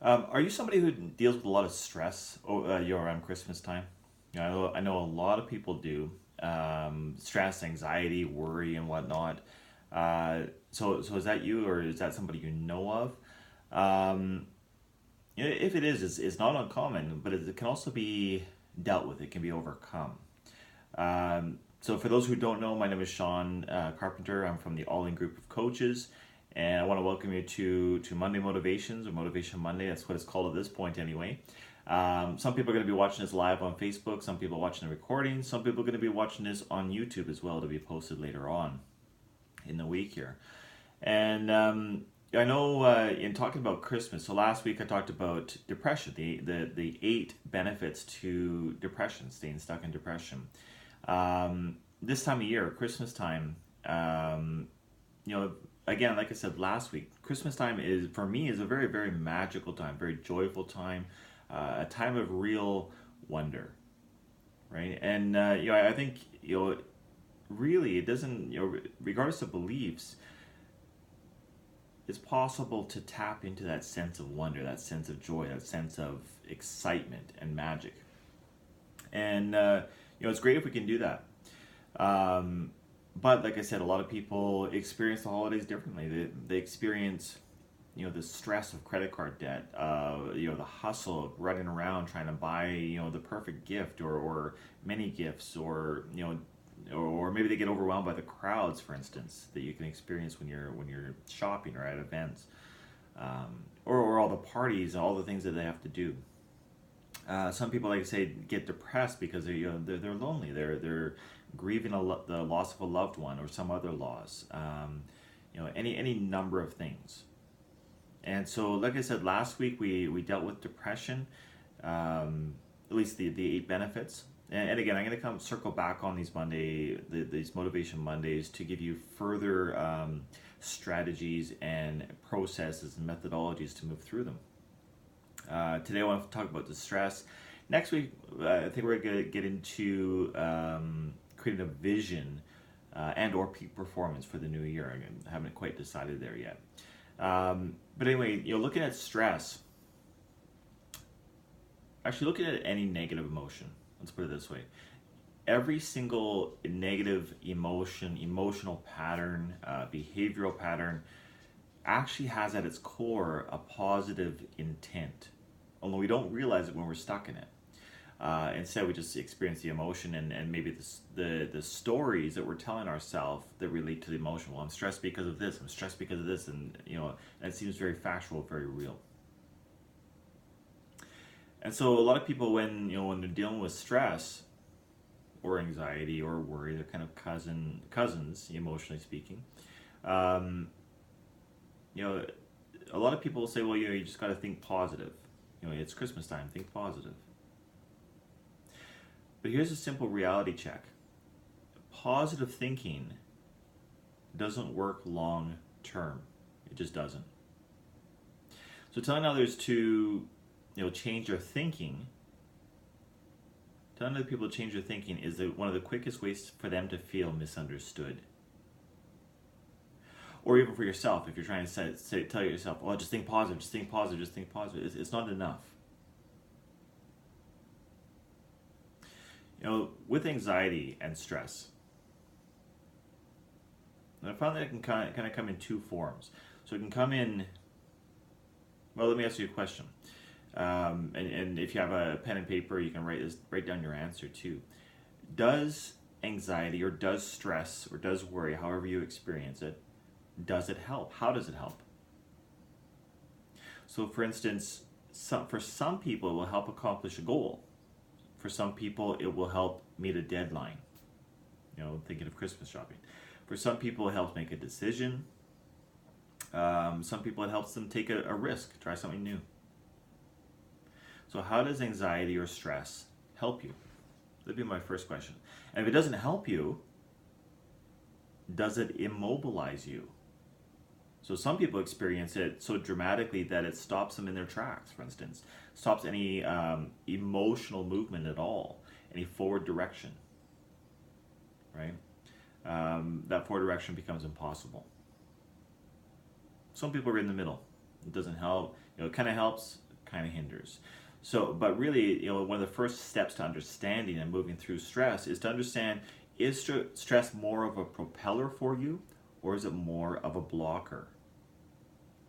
Are you somebody who deals with a lot of stress around Christmas time? I know a lot of people do. Stress, anxiety, worry, and whatnot. So is that you, or is that somebody you know of? Um, if it is, it's not uncommon, but it can also be dealt with. It can be overcome. So for those who don't know, my name is Shawn Carpenter. I'm from the Ollin group of coaches, and I want to welcome you to Monday Motivations, or Motivation Monday. That's what it's called at this point, anyway. Some people are going to be watching this live on Facebook. Some people watching the recording. Some people are going to be watching this on YouTube as well, to be posted later on in the week here. And I know in talking about Christmas, so last week I talked about depression, the 8 benefits to depression, staying stuck in depression. This time of year, Christmas time, you know, again, like I said last week, Christmas time is, for me, is a very, very magical time, very joyful time, a time of real wonder, right? And I think really, it doesn't, regardless of beliefs, it's possible to tap into that sense of wonder, that sense of joy, that sense of excitement and magic. And it's great if we can do that. Um, but like I said, a lot of people experience the holidays differently. They experience, the stress of credit card debt, the hustle of running around trying to buy, the perfect gift, or many gifts, or maybe they get overwhelmed by the crowds, for instance, that you can experience when you're shopping or at events, or all the parties, all the things that they have to do. Some people, like I say, get depressed because they're lonely. They're grieving the loss of a loved one or some other loss. Any number of things. And so, like I said, last week we dealt with depression, at least the 8 benefits. And again, I'm going to circle back on these motivation Mondays, to give you further strategies and processes and methodologies to move through them. Today I want to talk about the stress. Next week, I think we're going to get into creating a vision and or peak performance for the new year. I haven't quite decided there yet. But anyway, looking at stress, actually looking at any negative emotion, let's put it this way. Every single negative emotional pattern, behavioral pattern, actually has at its core a positive intent, although we don't realize it when we're stuck in it. Instead, we just experience the emotion, and maybe the stories that we're telling ourselves that relate to the emotion. Well, I'm stressed because of this. I'm stressed because of this, and that seems very factual, very real. And so, a lot of people, when they're dealing with stress or anxiety or worry, they're kind of cousins, emotionally speaking. Um, a lot of people will say, well, you just got to think positive. It's Christmas time, think positive. But here's a simple reality check. Positive thinking doesn't work long term. It just doesn't. So telling others to, change their thinking, telling other people to change their thinking is one of the quickest ways for them to feel misunderstood. Or even for yourself, if you're trying to tell yourself, oh, just think positive, just think positive, just think positive. It's not enough. With anxiety and stress, I found that it can kind of come in 2 forms. So it can come in, well, let me ask you a question. And if you have a pen and paper, you can write down your answer too. Does anxiety, or does stress, or does worry, however you experience it, does it help? How does it help? So for instance, for some people it will help accomplish a goal. For some people it will help meet a deadline. Thinking of Christmas shopping. For some people it helps make a decision. Some people it helps them take a risk, try something new. So how does anxiety or stress help you? That'd be my first question. And if it doesn't help you, does it immobilize you? So some people experience it so dramatically that it stops them in their tracks, for instance. Stops any emotional movement at all, any forward direction, right? That forward direction becomes impossible. Some people are in the middle. It doesn't help. It kind of helps, kind of hinders. So, but really, one of the first steps to understanding and moving through stress is to understand, is stress more of a propeller for you, or is it more of a blocker?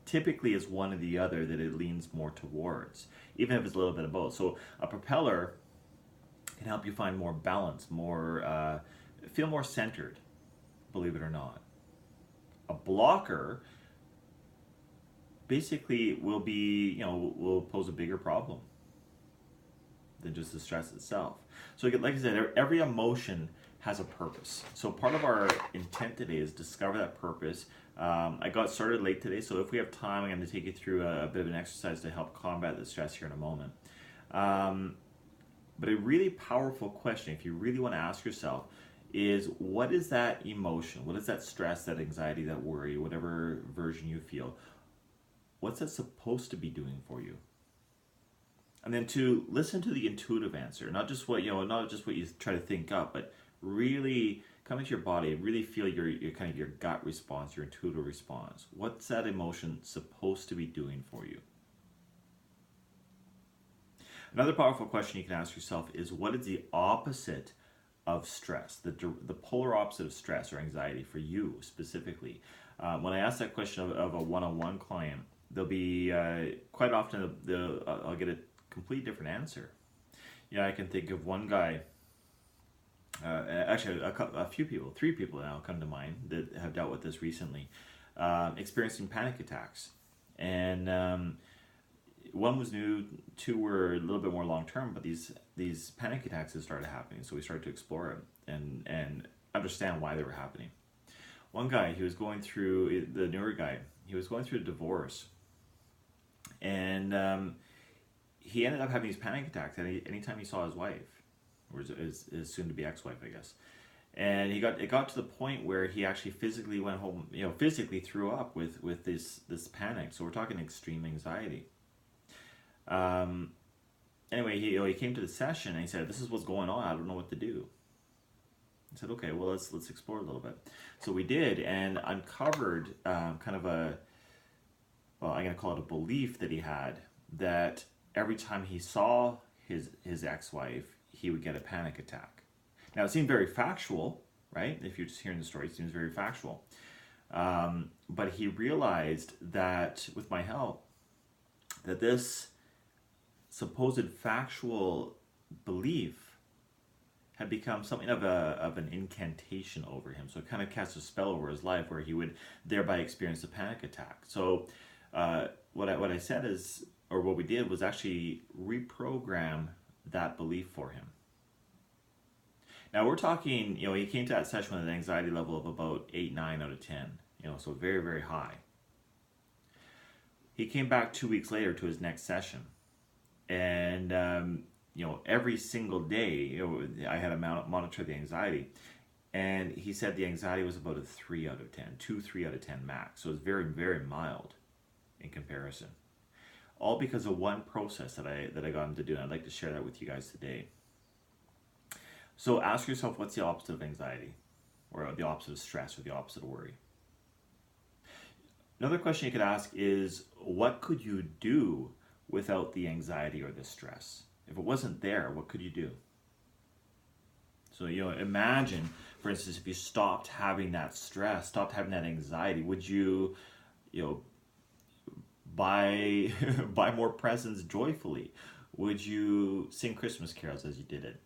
Typically, it's one or the other that it leans more towards, even if it's a little bit of both. So a propeller can help you find more balance, feel more centered, believe it or not. A blocker basically will pose a bigger problem than just the stress itself. So like I said, every emotion has a purpose. So part of our intent today is discover that purpose. I got started late today, so if we have time, I'm going to take you through a bit of an exercise to help combat the stress here in a moment. But a really powerful question, if you really want to ask yourself, is what is that emotion? What is that stress, that anxiety, that worry, whatever version you feel? What's that supposed to be doing for you? And then to listen to the intuitive answer, not just what you try to think up, but really come into your body, really feel your gut response, your intuitive response. What's that emotion supposed to be doing for you? Another powerful question you can ask yourself is, what is the opposite of stress, the polar opposite of stress or anxiety for you specifically? When I ask that question of a one-on-one client, they'll be quite often I'll get a complete different answer. I can think of one guy, actually a few people, 3 people now come to mind that have dealt with this recently, experiencing panic attacks. And one was new, 2 were a little bit more long-term, but these panic attacks had started happening, so we started to explore it and understand why they were happening. One guy, he was going through, the newer guy, he was going through a divorce, and he ended up having these panic attacks anytime he saw his wife, or his soon-to-be ex-wife, I guess. And it got to the point where he actually physically went home, physically threw up with this panic. So we're talking extreme anxiety. Anyway, he came to the session and he said, "This is what's going on. I don't know what to do." I said, "Okay, well let's explore a little bit." So we did, and uncovered kind of I'm going to call it a belief that he had, that every time he saw his ex-wife, he would get a panic attack. Now, it seemed very factual, right? If you're just hearing the story, it seems very factual. But he realized that with my help, that this supposed factual belief had become something of an incantation over him. So it kind of cast a spell over his life where he would thereby experience a panic attack. So what I said is, or what we did was actually reprogram that belief for him. Now we're talking, he came to that session with an anxiety level of about 8, 9 out of 10, so very, very high. He came back 2 weeks later to his next session, and every single day, I had to monitor the anxiety, and he said the anxiety was about a 3 out of 10, 2, 3 out of 10 max. So it was very, very mild in comparison. All because of one process that I got him to do, and I'd like to share that with you guys today. So ask yourself, what's the opposite of anxiety, or the opposite of stress, or the opposite of worry? Another question you could ask is, what could you do without the anxiety or the stress? If it wasn't there, what could you do? So, imagine, for instance, if you stopped having that stress, stopped having that anxiety, would you, buy more presents joyfully? Would you sing Christmas carols as you did it?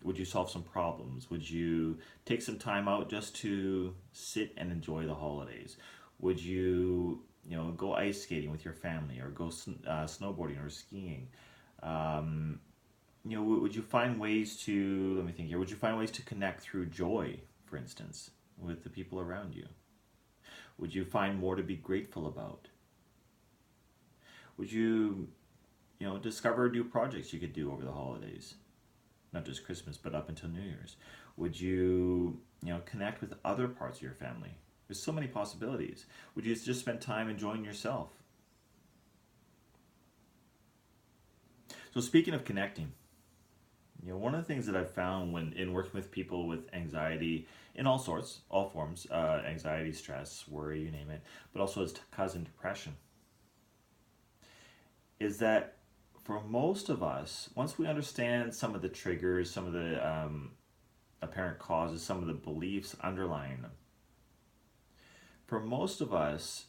Would you solve some problems? Would you take some time out just to sit and enjoy the holidays? Would you, go ice skating with your family, or go snowboarding or skiing? Would you find ways to, let me think here, would you find ways to connect through joy, for instance, with the people around you? Would you find more to be grateful about? Would you, discover new projects you could do over the holidays? Not just Christmas, but up until New Year's. Would you, connect with other parts of your family? There's so many possibilities. Would you just spend time enjoying yourself? So speaking of connecting, one of the things that I've found when in working with people with anxiety in all sorts, all forms, anxiety, stress, worry, you name it, but also as causing depression, is that for most of us, once we understand some of the triggers, some of the apparent causes, some of the beliefs underlying them, for most of us,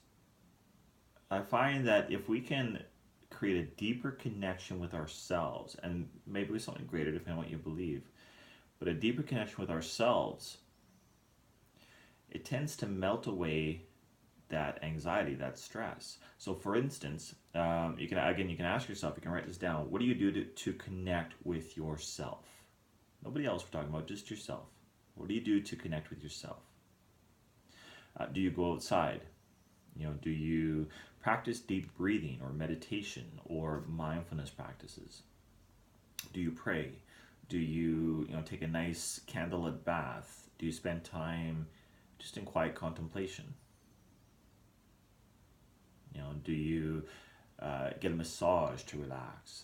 I find that if we can create a deeper connection with ourselves, and maybe with something greater, depending on what you believe, but a deeper connection with ourselves, it tends to melt away that anxiety, that stress. So for instance, you can ask yourself, you can write this down, what do you do to connect with yourself? Nobody else we're talking about, just yourself. What do you do to connect with yourself? Do you go outside? Do you practice deep breathing or meditation or mindfulness practices? Do you pray? Do you, take a nice candlelit bath? Do you spend time just in quiet contemplation? Do you get a massage to relax?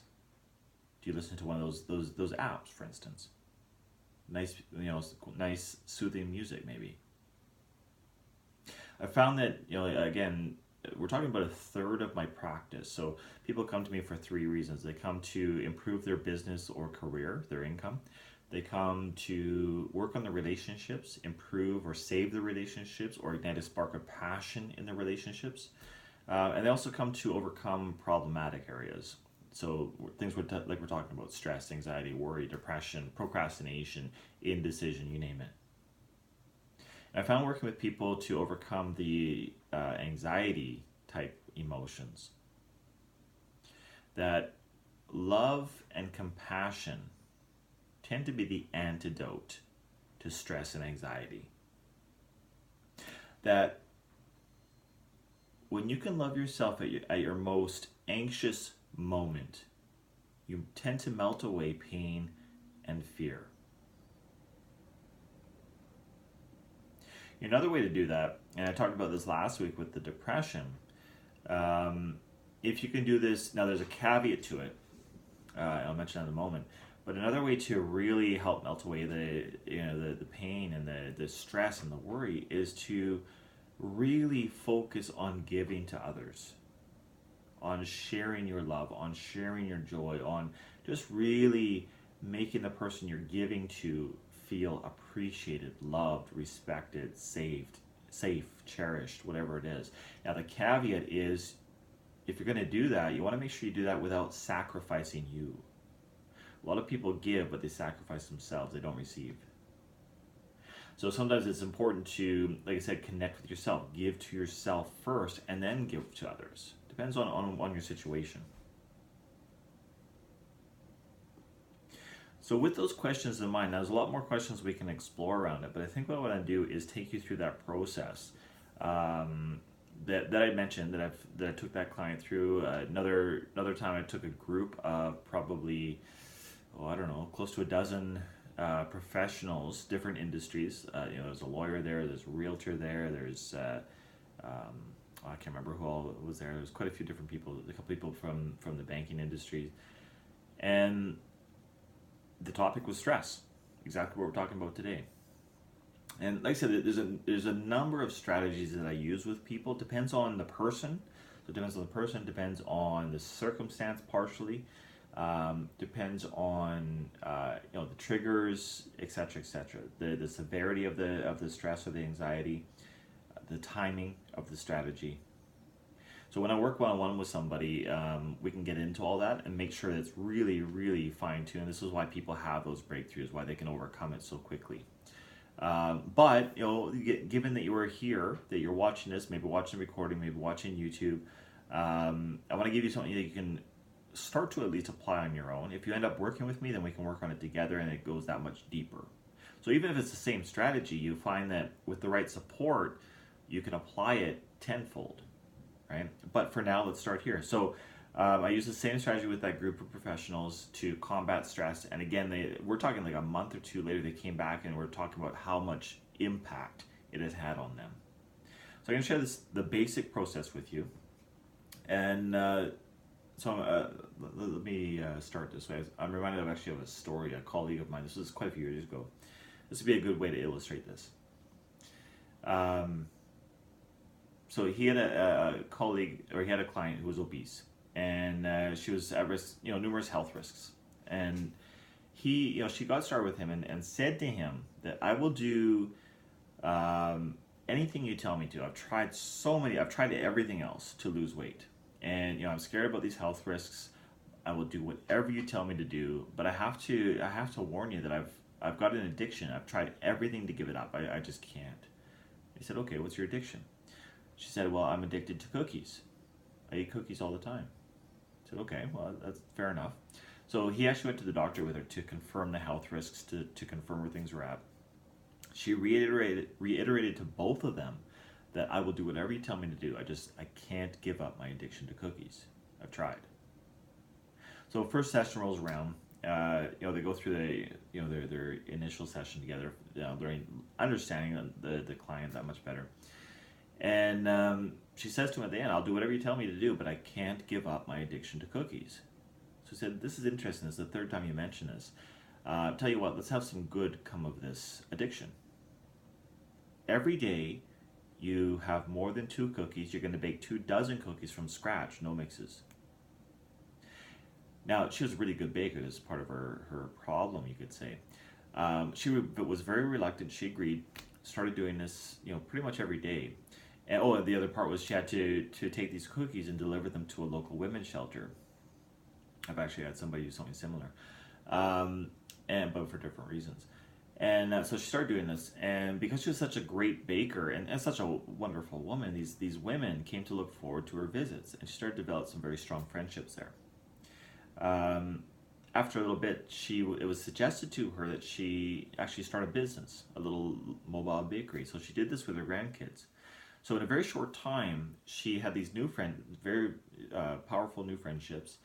Do you listen to one of those apps, for instance? Nice soothing music, maybe. I found that, again, we're talking about a third of my practice. So people come to me for three reasons. They come to improve their business or career, their income. They come to work on the relationships, improve or save the relationships, or ignite a spark of passion in the relationships. And they also come to overcome problematic areas. So things like we're talking about: stress, anxiety, worry, depression, procrastination, indecision, you name it. And I found working with people to overcome the anxiety type emotions, that love and compassion tend to be the antidote to stress and anxiety. That when you can love yourself at your most anxious moment, you tend to melt away pain and fear. Another way to do that, and I talked about this last week with the depression, if you can do this, now there's a caveat to it, I'll mention that in a moment, but another way to really help melt away the pain and the stress and the worry is to really focus on giving to others, on sharing your love, on sharing your joy, on just really making the person you're giving to feel appreciated, loved, respected, safe, cherished, whatever it is. Now the caveat is, if you're going to do that, you want to make sure you do that without sacrificing you. A lot of people give, but they sacrifice themselves. They don't receive. So sometimes it's important to, like I said, connect with yourself. Give to yourself first and then give to others. Depends on your situation. So with those questions in mind, now there's a lot more questions we can explore around it, but I think what I want to do is take you through that process that I mentioned, that I took that client through. Another time I took a group of probably, close to a dozen professionals, different industries. There's a lawyer there, there's a realtor there, there's I can't remember who all was there. There's quite a few different people, a couple people from the banking industry, and the topic was stress, exactly what we're talking about today. And like I said, there's a number of strategies that I use with people. Depends on the person. So it depends on the person, depends on the circumstance partially, depends on the triggers, etc., etc. The severity of the stress or the anxiety, the timing of the strategy. So when I work one-on-one with somebody, we can get into all that and make sure that it's really, really fine-tuned. This is why people have those breakthroughs, why they can overcome it so quickly. But given that you are here, that you're watching this, maybe watching the recording, maybe watching YouTube, I want to give you something that you can start to at least apply on your own. If you end up working with me, then we can work on it together and it goes that much deeper. So even if it's the same strategy, you find that with the right support, you can apply it tenfold, right? But for now, let's start here. So I use the same strategy with that group of professionals to combat stress. And again, we're talking like a month or two later, they came back and we're talking about how much impact it has had on them. So I'm going to share the basic process with you. And let me start this way. I'm reminded of a story, a colleague of mine. This was quite a few years ago. This would be a good way to illustrate this. So he had a colleague, or he had a client who was obese. and she was at risk, numerous health risks. And she got started with him and said to him that I will do anything you tell me to. I've tried everything else to lose weight. And, I'm scared about these health risks. I will do whatever you tell me to do, but I have to warn you that I've got an addiction. I've tried everything to give it up. I just can't. He said, okay, what's your addiction? She said, well, I'm addicted to cookies. I eat cookies all the time. I said, okay, well, that's fair enough. So he actually went to the doctor with her to confirm the health risks, to confirm where things were at. She reiterated to both of them that I will do whatever you tell me to do. I can't give up my addiction to cookies. I've tried. So first session rolls around. They go through their initial session together, learning, understanding the client that much better. And she says to him at the end, I'll do whatever you tell me to do, but I can't give up my addiction to cookies. So he said, this is interesting. This is the third time you mention this. Tell you what, let's have some good come of this addiction. Every day you have more than 2 cookies, you're going to bake 24 cookies from scratch, no mixes. Now, she was a really good baker. This is part of her problem, you could say. She was very reluctant. She agreed, started doing this, pretty much every day. And the other part was she had to take these cookies and deliver them to a local women's shelter. I've actually had somebody do something similar, but for different reasons. And so she started doing this, and because she was such a great baker and such a wonderful woman, these women came to look forward to her visits, and she started to develop some very strong friendships there. After a little bit, it was suggested to her that she actually start a business, a little mobile bakery. So she did this with her grandkids. So in a very short time, she had these very powerful new friendships.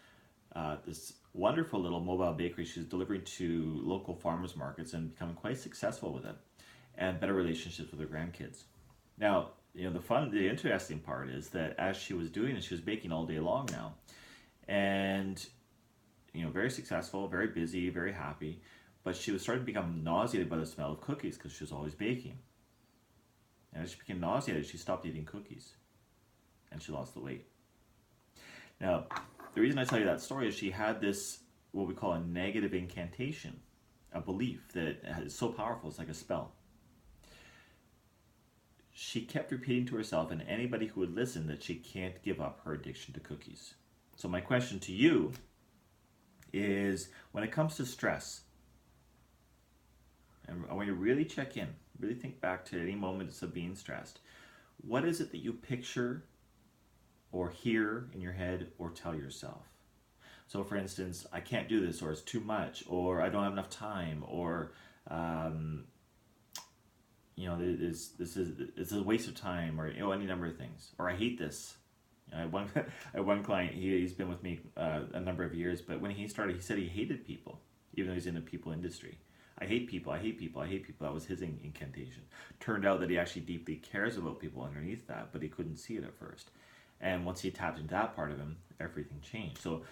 This wonderful little mobile bakery she's delivering to local farmers markets and becoming quite successful with it, and better relationships with her grandkids. Now, the interesting part is that as she was doing it, she was baking all day long now, and very successful, very busy, very happy, but she was starting to become nauseated by the smell of cookies because she was always baking. And as she became nauseated, she stopped eating cookies, and she lost the weight. Now, the reason I tell you that story is she had this, what we call a negative incantation, a belief that is so powerful, it's like a spell. She kept repeating to herself and anybody who would listen that she can't give up her addiction to cookies. So my question to you is, when it comes to stress, and I want you to really check in, really think back to any moments of being stressed. What is it that you picture or hear in your head or tell yourself? So for instance, I can't do this, or it's too much, or I don't have enough time, or it's a waste of time, or any number of things, or I hate this. I had one client, he's been with me a number of years, but when he started, he said he hated people, even though he's in the people industry. I hate people, I hate people, I hate people. That was his incantation. Turned out that he actually deeply cares about people underneath that, but he couldn't see it at first. And once he tapped into that part of him, everything changed. So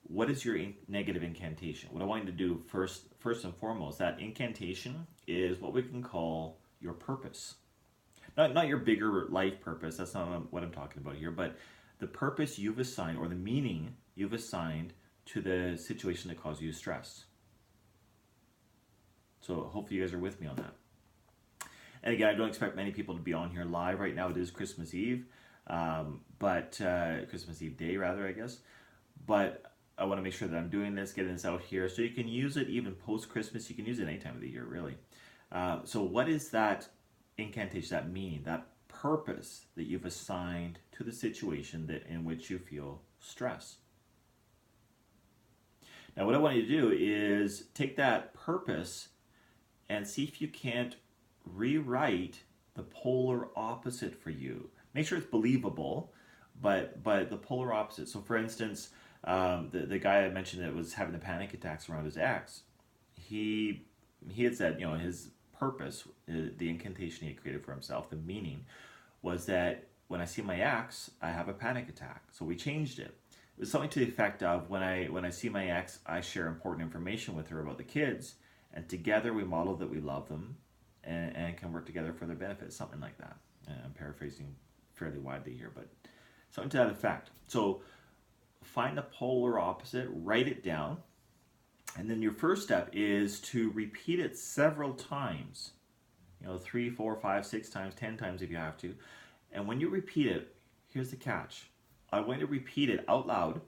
what is your negative incantation? What I want you to do first and foremost, that incantation is what we can call your purpose. Not your bigger life purpose, that's not what I'm talking about here, but the purpose you've assigned, or the meaning you've assigned to the situation that caused you stress. So hopefully you guys are with me on that. And again, I don't expect many people to be on here live right now. It is Christmas Eve, but Christmas Eve day rather, I guess. But I want to make sure that I'm doing this, getting this out here, so you can use it even post-Christmas. You can use it any time of the year, really. So what is that incantation, that meaning, that purpose that you've assigned to the situation in which you feel stress? Now, what I want you to do is take that purpose and see if you can't rewrite the polar opposite for you. Make sure it's believable, but the polar opposite. So for instance, the guy I mentioned that was having the panic attacks around his ex, he had said, his purpose, the incantation he had created for himself, the meaning, was that when I see my ex, I have a panic attack. So we changed it. It was something to the effect of, when I see my ex, I share important information with her about the kids, and together we model that we love them and can work together for their benefit, something like that. I'm paraphrasing fairly widely here, but something to that effect. So find the polar opposite, write it down, and then your first step is to repeat it several times. 3, 4, 5, 6 times, 10 times if you have to. And when you repeat it, here's the catch. I'm going to repeat it out loud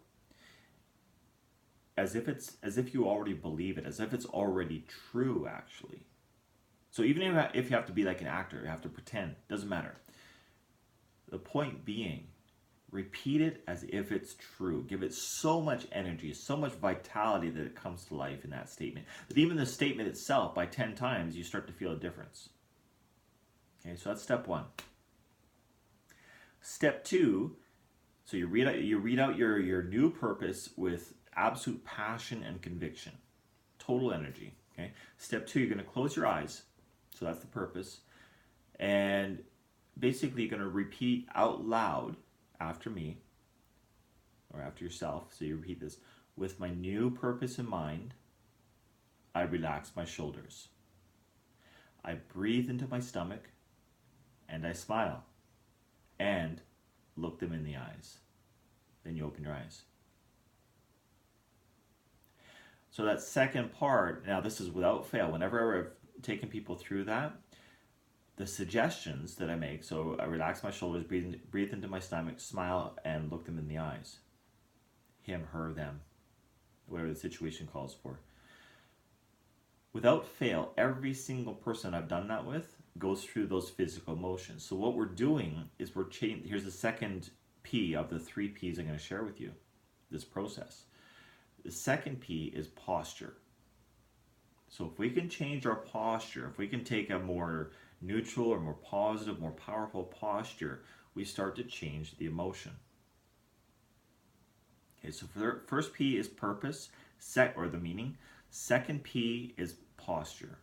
as if you already believe it, as if it's already true, actually. So even if you have to be like an actor, you have to pretend, doesn't matter. The point being, repeat it as if it's true. Give it so much energy, so much vitality that it comes to life in that statement. That even the statement itself, by 10 times, you start to feel a difference. Okay, so that's step 1. Step 2, so you read out your new purpose with absolute passion and conviction. Total energy. Okay. Step 2, you're going to close your eyes. So that's the purpose. And basically you're going to repeat out loud after me, or after yourself. So you repeat this. With my new purpose in mind, I relax my shoulders. I breathe into my stomach, and I smile, and look them in the eyes. Then you open your eyes. So that second part, now this is without fail. Whenever I've taken people through that, the suggestions that I make, so I relax my shoulders, breathe into my stomach, smile, and look them in the eyes. Him, her, them, whatever the situation calls for. Without fail, every single person I've done that with goes through those physical motions. So what we're doing is we're changing. Here's the second P of the 3 Ps I'm going to share with you, this process. The second P is posture. So if we can change our posture, if we can take a more neutral or more positive, more powerful posture, we start to change the emotion. Okay, so for first P is purpose, or the meaning. Second P is posture.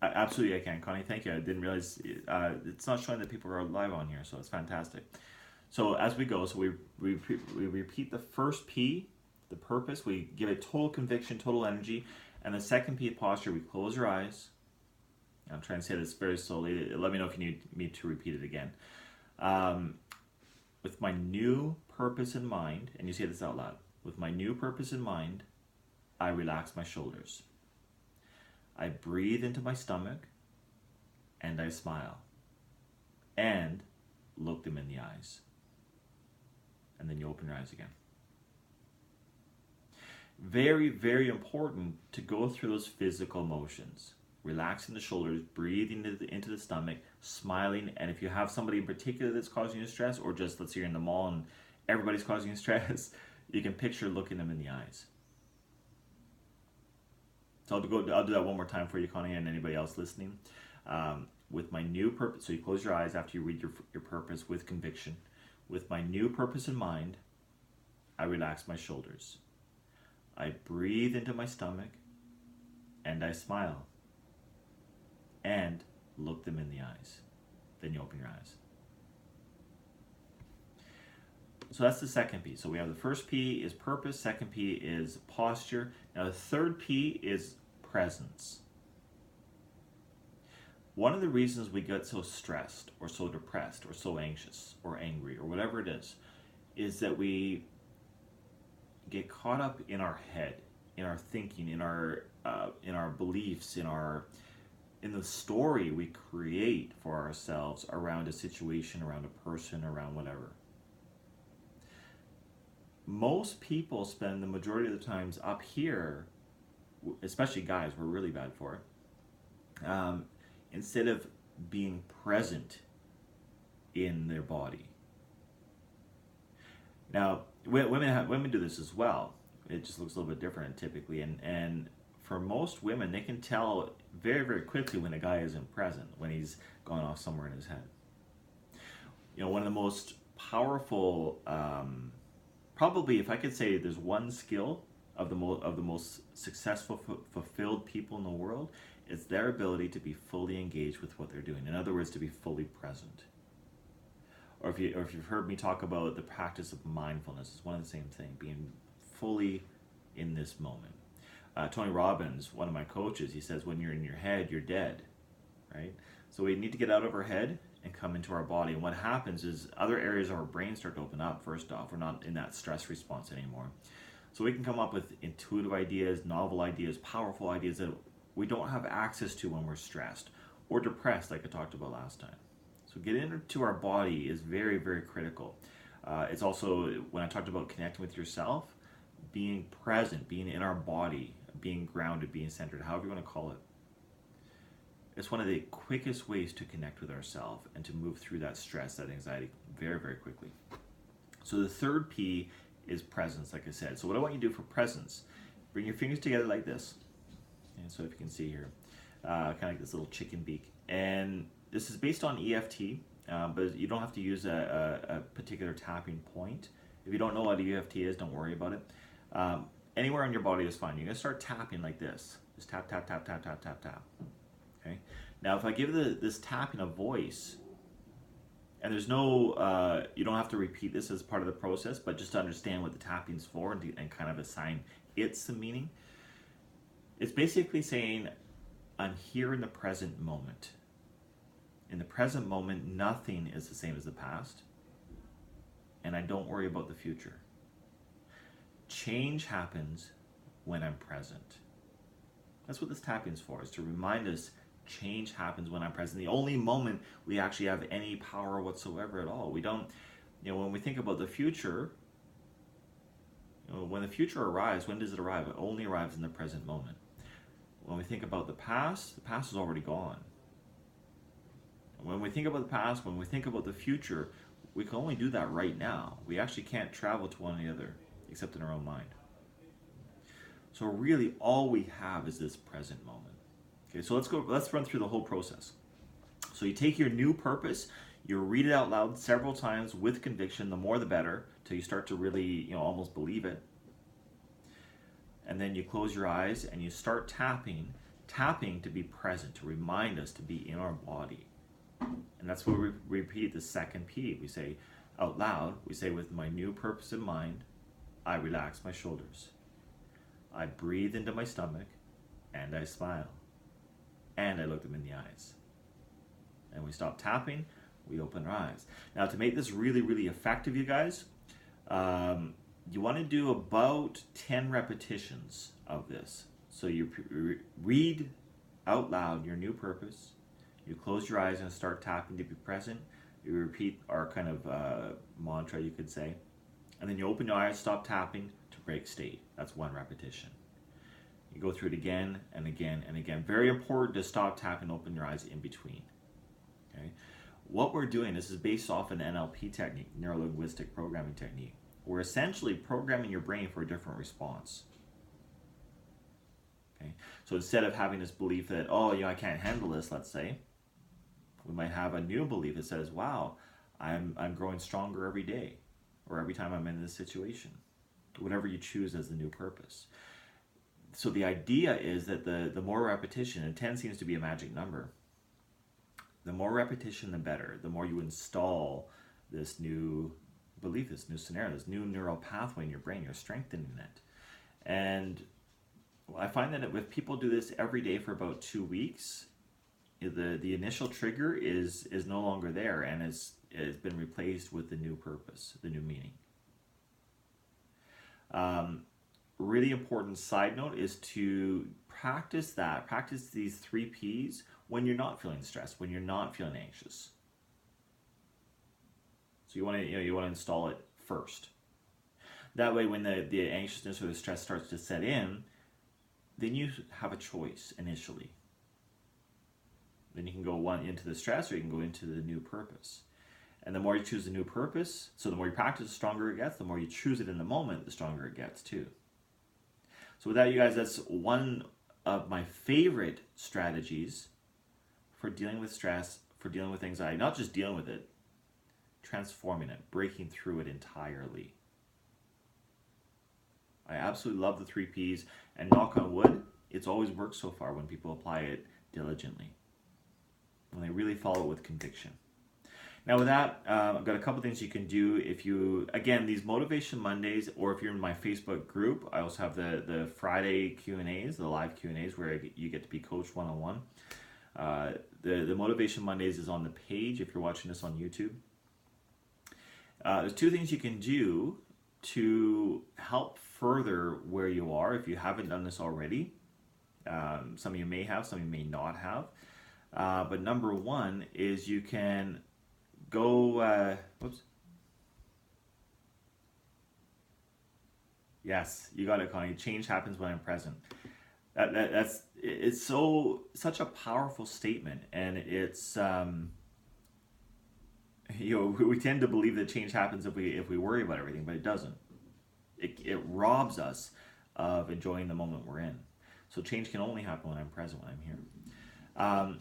Absolutely, I can, Connie. Thank you. I didn't realize it's not showing that people are live on here, so it's fantastic. So as we go, so we repeat the first P, the purpose. We give it total conviction, total energy, and the second P, posture. We close your eyes. I'm trying to say this very slowly. Let me know if you need me to repeat it again. With my new purpose in mind, and you say this out loud. With my new purpose in mind, I relax my shoulders. I breathe into my stomach, and I smile, and look them in the eyes. And then you open your eyes again. Very, very important to go through those physical motions. Relaxing the shoulders, breathing into the stomach, smiling, and if you have somebody in particular that's causing you stress, or just let's say you're in the mall and everybody's causing you stress, you can picture looking them in the eyes. So I'll do that one more time for you, Connie, and anybody else listening. With my new purpose, so you close your eyes after you read your purpose with conviction. With my new purpose in mind, I relax my shoulders. I breathe into my stomach, and I smile, and look them in the eyes. Then you open your eyes. So that's the second P. So we have the first P is purpose, second P is posture. Now the third P is presence. One of the reasons we get so stressed or so depressed or so anxious or angry or whatever it is that we get caught up in our head, in our thinking, in our beliefs, in the story we create for ourselves around a situation, around a person, around whatever. Most people spend the majority of the times up here, especially guys, we're really bad for it, instead of being present in their body. Now, women do this as well. It just looks a little bit different typically, and for most women, they can tell very, very quickly when a guy isn't present, when he's gone off somewhere in his head. One of the most powerful, probably, if I could say there's one skill of the most successful, fulfilled people in the world, it's their ability to be fully engaged with what they're doing. In other words, to be fully present. Or if you've heard me talk about the practice of mindfulness, it's one and the same thing, being fully in this moment. Tony Robbins, one of my coaches, he says when you're in your head, you're dead, right? So we need to get out of our head and come into our body. And what happens is other areas of our brain start to open up. First off, we're not in that stress response anymore. So we can come up with intuitive ideas, novel ideas, powerful ideas that we don't have access to when we're stressed or depressed, like I talked about last time. So getting into our body is very, very critical. It's also, when I talked about connecting with yourself, being present, being in our body, being grounded, being centered, however you want to call it. It's one of the quickest ways to connect with ourselves and to move through that stress, that anxiety very, very quickly. So the third P is presence, like I said. So what I want you to do for presence, bring your fingers together like this. And so if you can see here, kind of like this little chicken beak. And this is based on EFT, but you don't have to use a particular tapping point. If you don't know what EFT is, don't worry about it. Anywhere on your body is fine. You're going to start tapping like this. Just tap, tap, tap, tap, tap, tap, tap. Okay. Now, if I give this tapping a voice, and there's no, you don't have to repeat this as part of the process, but just to understand what the tapping's for and kind of assign it some meaning. It's basically saying, I'm here in the present moment. In the present moment, nothing is the same as the past, and I don't worry about the future. Change happens when I'm present. That's what this tapping's for, is to remind us change happens when I'm present. The only moment we actually have any power whatsoever at all. We don't, when we think about the future, when the future arrives, when does it arrive? It only arrives in the present moment. When we think about the past is already gone. When we think about the past, when we think about the future, we can only do that right now. We actually can't travel to one or the other, except in our own mind. So really, all we have is this present moment. Okay, so let's run through the whole process. So you take your new purpose, you read it out loud several times with conviction, the more the better, till you start to really, almost believe it. And then you close your eyes and you start tapping to be present, to remind us to be in our body. And that's where we repeat the second P. We say out loud, we say, with my new purpose in mind, I relax my shoulders. I breathe into my stomach and I smile. And I look them in the eyes. And we stop tapping, we open our eyes. Now, to make this really, really effective, you guys, you want to do about 10 repetitions of this. So you read out loud your new purpose. You close your eyes and start tapping to be present. You repeat our kind of mantra, you could say. And then you open your eyes, stop tapping to break state. That's one repetition. You go through it again and again and again. Very important to stop tapping, open your eyes in between. Okay. What we're doing, this is based off an NLP technique, neuro-linguistic programming technique. We're essentially programming your brain for a different response. Okay. So instead of having this belief that, I can't handle this, let's say, we might have a new belief that says, wow, I'm growing stronger every day, or every time I'm in this situation. Whatever you choose as the new purpose. So the idea is that the more repetition, and 10 seems to be a magic number, the more repetition, the better. The more you install this new belief, this new scenario, this new neural pathway in your brain, you're strengthening it. And I find that if people do this every day for about 2 weeks, the initial trigger is no longer there, and it's been replaced with the new purpose, the new meaning. Really important side note is to practice these 3 Ps when you're not feeling stressed, when you're not feeling anxious. So you want to install it first. That way, when the anxiousness or the stress starts to set in, then you have a choice initially. Then you can go into the stress, or you can go into the new purpose. And the more you choose the new purpose, so the more you practice, the stronger it gets. The more you choose it in the moment, the stronger it gets too. So with that, you guys, that's one of my favorite strategies for dealing with stress, for dealing with anxiety. Not just dealing with it, transforming it, breaking through it entirely. I absolutely love the 3 Ps, and knock on wood, it's always worked so far when people apply it diligently, when they really follow it with conviction. Now with that, I've got a couple things you can do if you, again, these Motivation Mondays, or if you're in my Facebook group, I also have the Friday Q&As, the live Q&As where you get to be coached one-on-one. The Motivation Mondays is on the page if you're watching this on YouTube. There's two things you can do to help further where you are if you haven't done this already. Some of you may have, some of you may not have. But number one is you can go, Yes, you got it, Connie. Change happens when I'm present. It's such a powerful statement, and it's we tend to believe that change happens if we worry about everything, but it doesn't. It robs us of enjoying the moment we're in. So change can only happen when I'm present, when I'm here.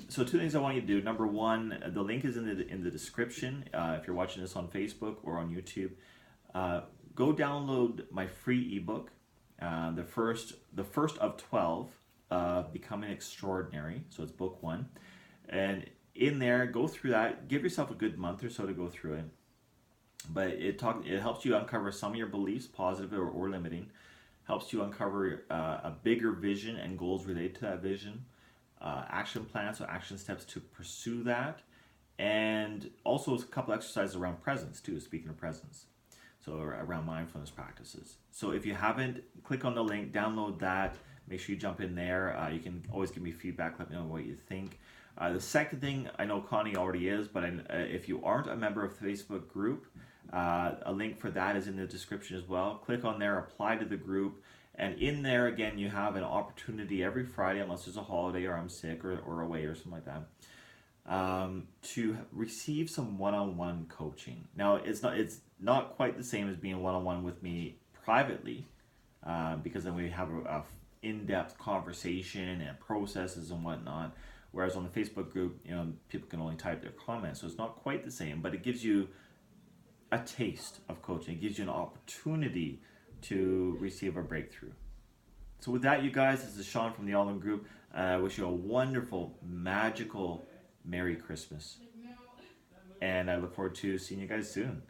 So two things I want you to do. Number one, the link is in the description. If you're watching this on Facebook or on YouTube, go download my free ebook, the first of 12, Becoming Extraordinary. So it's book one, and in there, go through that. Give yourself a good month or so to go through it. But it helps you uncover some of your beliefs, positive or limiting. Helps you uncover a bigger vision and goals related to that vision. Action plans, so action steps to pursue that. And also a couple exercises around presence too, speaking of presence. So around mindfulness practices. So if you haven't, click on the link, download that. Make sure you jump in there. You can always give me feedback, let me know what you think. The second thing, I know Connie already is, but if you aren't a member of the Facebook group, a link for that is in the description as well. Click on there, apply to the group, and in there, again, you have an opportunity every Friday, unless there's a holiday or I'm sick or away or something like that, to receive some one-on-one coaching. Now, it's not quite the same as being one-on-one with me privately, because then we have a in-depth conversation and processes and whatnot. Whereas on the Facebook group, people can only type their comments, so it's not quite the same. But it gives you a taste of coaching. It gives you an opportunity to receive a breakthrough. So with that, you guys, this is Shawn from the Ollin group. I wish you a wonderful, magical, Merry Christmas, and I look forward to seeing you guys soon.